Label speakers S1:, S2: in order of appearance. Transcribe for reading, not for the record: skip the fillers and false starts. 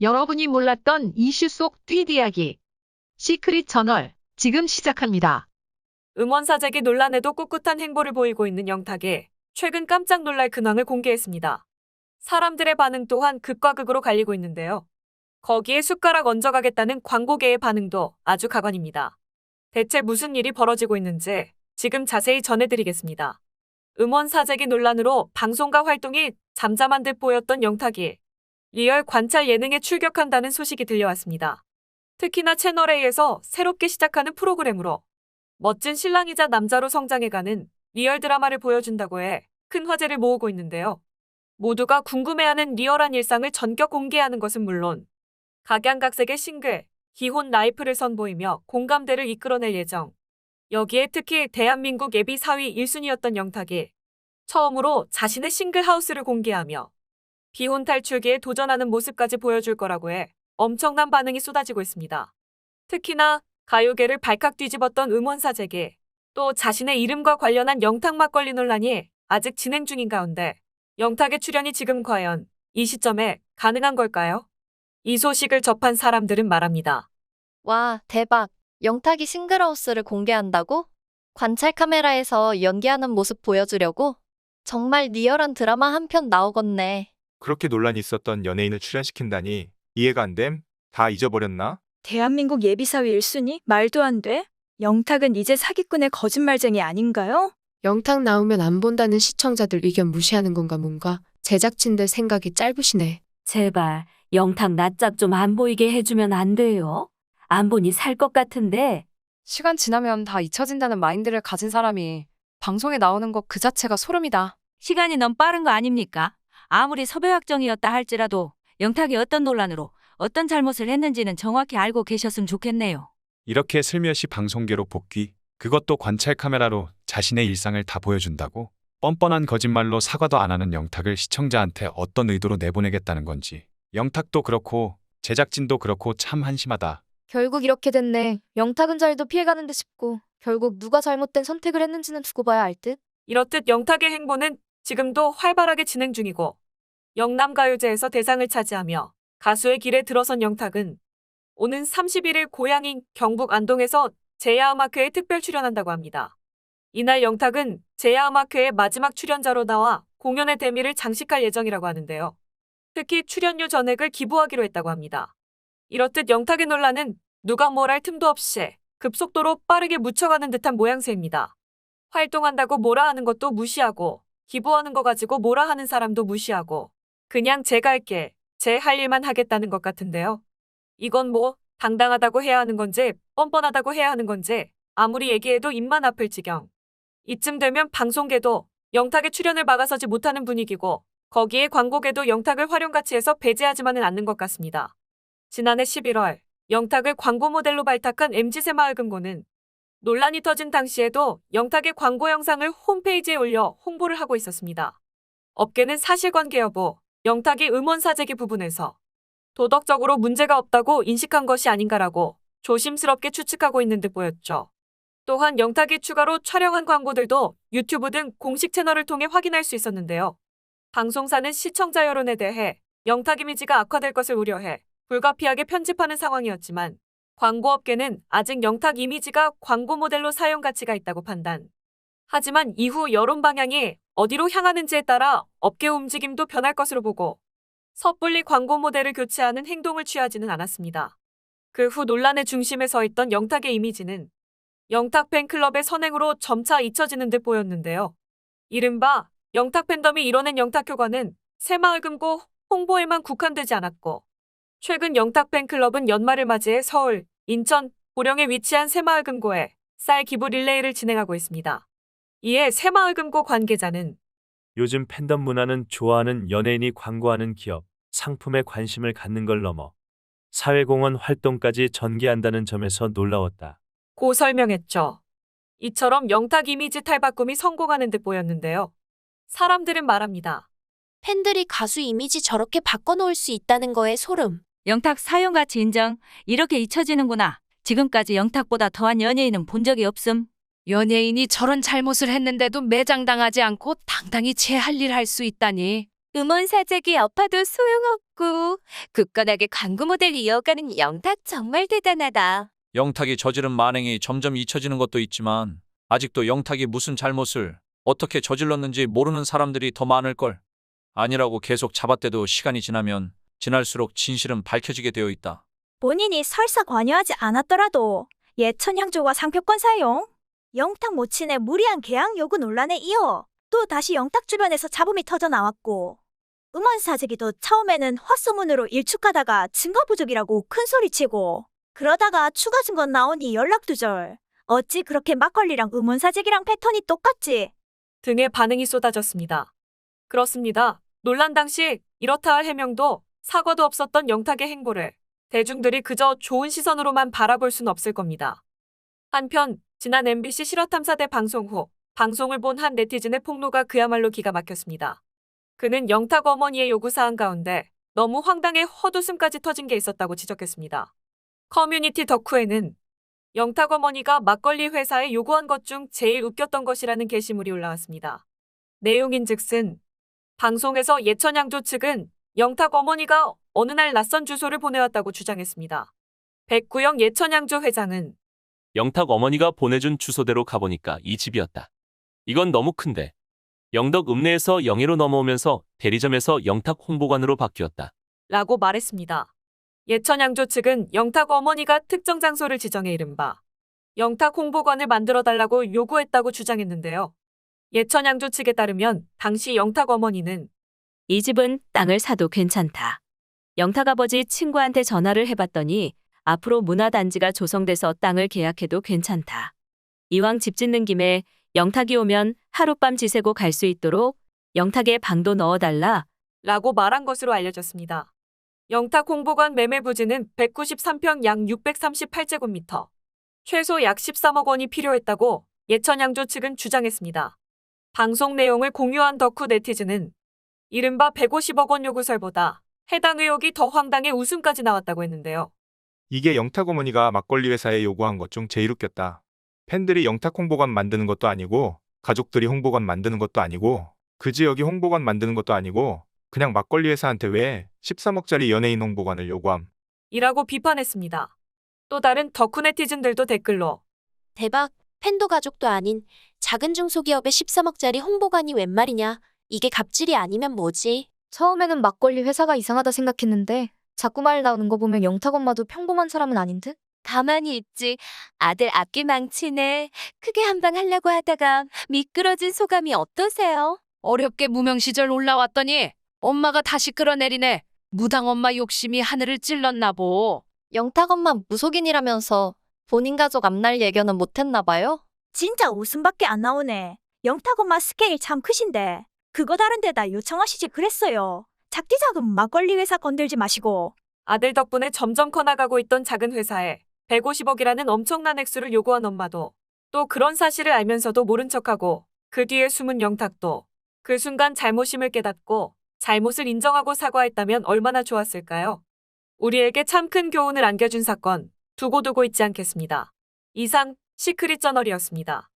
S1: 여러분이 몰랐던 이슈 속 뒷이야기. 시크릿 저널, 지금 시작합니다.
S2: 음원사재기 논란에도 꿋꿋한 행보를 보이고 있는 영탁에 최근 깜짝 놀랄 근황을 공개했습니다. 사람들의 반응 또한 극과 극으로 갈리고 있는데요. 거기에 숟가락 얹어가겠다는 광고계의 반응도 아주 가관입니다. 대체 무슨 일이 벌어지고 있는지 지금 자세히 전해드리겠습니다. 음원사재기 논란으로 방송가 활동이 잠잠한 듯 보였던 영탁이 리얼 관찰 예능에 출격한다는 소식이 들려왔습니다. 특히나 채널A에서 새롭게 시작하는 프로그램으로 멋진 신랑이자 남자로 성장해가는 리얼 드라마를 보여준다고 해 큰 화제를 모으고 있는데요. 모두가 궁금해하는 리얼한 일상을 전격 공개하는 것은 물론 각양각색의 싱글, 기혼 라이프를 선보이며 공감대를 이끌어낼 예정. 여기에 특히 대한민국 예비 4위 1순위였던 영탁이 처음으로 자신의 싱글 하우스를 공개하며 비혼 탈출기에 도전하는 모습까지 보여줄 거라고 해 엄청난 반응이 쏟아지고 있습니다. 특히나 가요계를 발칵 뒤집었던 음원사재기, 또 자신의 이름과 관련한 영탁 막걸리 논란이 아직 진행 중인 가운데 영탁의 출연이 지금 과연 이 시점에 가능한 걸까요? 이 소식을 접한 사람들은 말합니다.
S3: 와, 대박. 영탁이 싱글하우스를 공개한다고? 관찰 카메라에서 연기하는 모습 보여주려고? 정말 리얼한 드라마 한 편 나오겠네.
S4: 그렇게 논란이 있었던 연예인을 출연시킨다니 이해가 안 됨? 다 잊어버렸나?
S5: 대한민국 예비사위 1순위? 말도 안 돼? 영탁은 이제 사기꾼의 거짓말쟁이 아닌가요?
S6: 영탁 나오면 안 본다는 시청자들 의견 무시하는 건가 뭔가 제작진들 생각이 짧으시네.
S7: 제발 영탁 낯짝 좀 안 보이게 해주면 안 돼요? 안 보니 살 것 같은데.
S8: 시간 지나면 다 잊혀진다는 마인드를 가진 사람이 방송에 나오는 것 그 자체가 소름이다.
S9: 시간이 너무 빠른 거 아닙니까? 아무리 섭외확정이었다 할지라도 영탁이 어떤 논란으로 어떤 잘못을 했는지는 정확히 알고 계셨으면 좋겠네요.
S10: 이렇게 슬며시 방송계로 복귀, 그것도 관찰 카메라로 자신의 일상을 다 보여준다고? 뻔뻔한 거짓말로 사과도 안 하는 영탁을 시청자한테 어떤 의도로 내보내겠다는 건지. 영탁도 그렇고 제작진도 그렇고 참 한심하다.
S3: 결국 이렇게 됐네. 영탁은 잘도 피해가는 듯 싶고 결국 누가 잘못된 선택을 했는지는 두고 봐야 알 듯.
S2: 이렇듯 영탁의 행보는 지금도 활발하게 진행 중이고 영남가요제에서 대상을 차지하며 가수의 길에 들어선 영탁은 오는 31일 고향인 경북 안동에서 제야음악회에 특별 출연한다고 합니다. 이날 영탁은 제야음악회의 마지막 출연자로 나와 공연의 대미를 장식할 예정이라고 하는데요. 특히 출연료 전액을 기부하기로 했다고 합니다. 이렇듯 영탁의 논란은 누가 뭘 할 틈도 없이 급속도로 빠르게 묻혀가는 듯한 모양새입니다. 활동한다고 뭐라 하는 것도 무시하고 기부하는 거 가지고 뭐라 하는 사람도 무시하고 그냥 제가 할게, 제 할 일만 하겠다는 것 같은데요. 이건 뭐 당당하다고 해야 하는 건지 뻔뻔하다고 해야 하는 건지 아무리 얘기해도 입만 아플 지경. 이쯤 되면 방송계도 영탁의 출연을 막아서지 못하는 분위기고 거기에 광고계도 영탁을 활용같이 해서 배제하지만은 않는 것 같습니다. 지난해 11월 영탁을 광고 모델로 발탁한 MZ 새마을금고는 논란이 터진 당시에도 영탁의 광고 영상을 홈페이지에 올려 홍보를 하고 있었습니다. 업계는 사실관계 여부, 영탁이 음원사재기 부분에서 도덕적으로 문제가 없다고 인식한 것이 아닌가라고 조심스럽게 추측하고 있는 듯 보였죠. 또한 영탁이 추가로 촬영한 광고들도 유튜브 등 공식 채널을 통해 확인할 수 있었는데요. 방송사는 시청자 여론에 대해 영탁 이미지가 악화될 것을 우려해 불가피하게 편집하는 상황이었지만 광고업계는 아직 영탁 이미지가 광고 모델로 사용 가치가 있다고 판단. 하지만 이후 여론 방향이 어디로 향하는지에 따라 업계 움직임도 변할 것으로 보고 섣불리 광고 모델을 교체하는 행동을 취하지는 않았습니다. 그 후 논란의 중심에 서 있던 영탁의 이미지는 영탁 팬클럽의 선행으로 점차 잊혀지는 듯 보였는데요. 이른바 영탁 팬덤이 이뤄낸 영탁효과는 새마을금고 홍보에만 국한되지 않았고 최근 영탁 팬클럽은 연말을 맞이해 서울, 인천, 보령에 위치한 새마을금고에 쌀 기부 릴레이를 진행하고 있습니다. 이에 새마을금고 관계자는
S11: 요즘 팬덤 문화는 좋아하는 연예인이 광고하는 기업, 상품에 관심을 갖는 걸 넘어 사회공헌 활동까지 전개한다는 점에서 놀라웠다.
S2: 고 설명했죠. 이처럼 영탁 이미지 탈바꿈이 성공하는 듯 보였는데요. 사람들은 말합니다.
S12: 팬들이 가수 이미지 저렇게 바꿔놓을 수 있다는 거에 소름.
S9: 영탁 사용가치 인정. 이렇게 잊혀지는구나. 지금까지 영탁보다 더한 연예인은 본 적이 없음.
S8: 연예인이 저런 잘못을 했는데도 매장당하지 않고 당당히 제 할 일 할 수 있다니.
S12: 음원 사재기 여파도 소용없고 굳건하게 광고 모델 이어가는 영탁 정말 대단하다.
S13: 영탁이 저지른 만행이 점점 잊혀지는 것도 있지만 아직도 영탁이 무슨 잘못을 어떻게 저질렀는지 모르는 사람들이 더 많을걸. 아니라고 계속 잡아대도 시간이 지나면 지날수록 진실은 밝혀지게 되어 있다.
S5: 본인이 설사 관여하지 않았더라도 예천향조와 상표권 사용, 영탁 모친의 무리한 계약 요구 논란에 이어 또 다시 영탁 주변에서 잡음이 터져 나왔고 음원 사재기도 처음에는 헛소문으로 일축하다가 증거 부족이라고 큰소리치고 그러다가 추가 증거 나오니 연락두절. 어찌 그렇게 막걸리랑 음원 사재기랑 패턴이 똑같지?
S2: 등의 반응이 쏟아졌습니다. 그렇습니다. 논란 당시 이렇다 할 해명도 사과도 없었던 영탁의 행보를 대중들이 그저 좋은 시선으로만 바라볼 순 없을 겁니다. 한편 지난 MBC 실화탐사대 방송 후 방송을 본 한 네티즌의 폭로가 그야말로 기가 막혔습니다. 그는 영탁 어머니의 요구사항 가운데 너무 황당해 헛웃음까지 터진 게 있었다고 지적했습니다. 커뮤니티 덕후에는 영탁 어머니가 막걸리 회사에 요구한 것 중 제일 웃겼던 것이라는 게시물이 올라왔습니다. 내용인즉슨 방송에서 예천양조 측은 영탁 어머니가 어느 날 낯선 주소를 보내왔다고 주장했습니다. 백구영 예천양조 회장은
S14: 영탁 어머니가 보내준 주소대로 가보니까 이 집이었다. 이건 너무 큰데. 영덕 읍내에서 영예로 넘어오면서 대리점에서 영탁 홍보관으로 바뀌었다.
S2: 라고 말했습니다. 예천양조 측은 영탁 어머니가 특정 장소를 지정해 이른바 영탁 홍보관을 만들어달라고 요구했다고 주장했는데요. 예천양조 측에 따르면 당시 영탁 어머니는
S7: 이 집은 땅을 사도 괜찮다. 영탁 아버지 친구한테 전화를 해봤더니 앞으로 문화단지가 조성돼서 땅을 계약해도 괜찮다. 이왕 집 짓는 김에 영탁이 오면 하룻밤 지새고 갈 수 있도록 영탁에 방도 넣어달라.
S2: 라고 말한 것으로 알려졌습니다. 영탁 홍보관 매매 부지는 193평 약 638제곱미터, 최소 약 13억 원이 필요했다고 예천양조 측은 주장했습니다. 방송 내용을 공유한 덕후 네티즌은 이른바 150억 원 요구설보다 해당 의혹이 더 황당해 웃음까지 나왔다고 했는데요.
S4: 이게 영탁 어머니가 막걸리 회사에 요구한 것 중 제일 웃겼다. 팬들이 영탁 홍보관 만드는 것도 아니고 가족들이 홍보관 만드는 것도 아니고 그 지역이 홍보관 만드는 것도 아니고 그냥 막걸리 회사한테 왜 13억짜리 연예인 홍보관을 요구함?
S2: 이라고 비판했습니다. 또 다른 덕후 네티즌들도 댓글로
S12: 대박, 팬도 가족도 아닌 작은 중소기업의 13억짜리 홍보관이 웬 말이냐. 이게 갑질이 아니면 뭐지?
S15: 처음에는 막걸리 회사가 이상하다 생각했는데 자꾸 말 나오는 거 보면 영탁 엄마도 평범한 사람은 아닌 듯?
S12: 가만히 있지. 아들 앞길 망치네. 크게 한 방 하려고 하다가 미끄러진 소감이 어떠세요?
S8: 어렵게 무명 시절 올라왔더니 엄마가 다시 끌어내리네. 무당 엄마 욕심이 하늘을 찔렀나 보.
S3: 영탁 엄마 무속인이라면서 본인 가족 앞날 예견은 못했나 봐요?
S5: 진짜 웃음밖에 안 나오네. 영탁 엄마 스케일 참 크신데 그거 다른 데다 요청하시지 그랬어요. 작디 작은 막걸리 회사 건들지 마시고.
S2: 아들 덕분에 점점 커나가고 있던 작은 회사에 150억이라는 엄청난 액수를 요구한 엄마도 또 그런 사실을 알면서도 모른 척하고 그 뒤에 숨은 영탁도 그 순간 잘못임을 깨닫고 잘못을 인정하고 사과했다면 얼마나 좋았을까요? 우리에게 참 큰 교훈을 안겨준 사건 두고두고 잊지 않겠습니다. 이상 시크릿 저널이었습니다.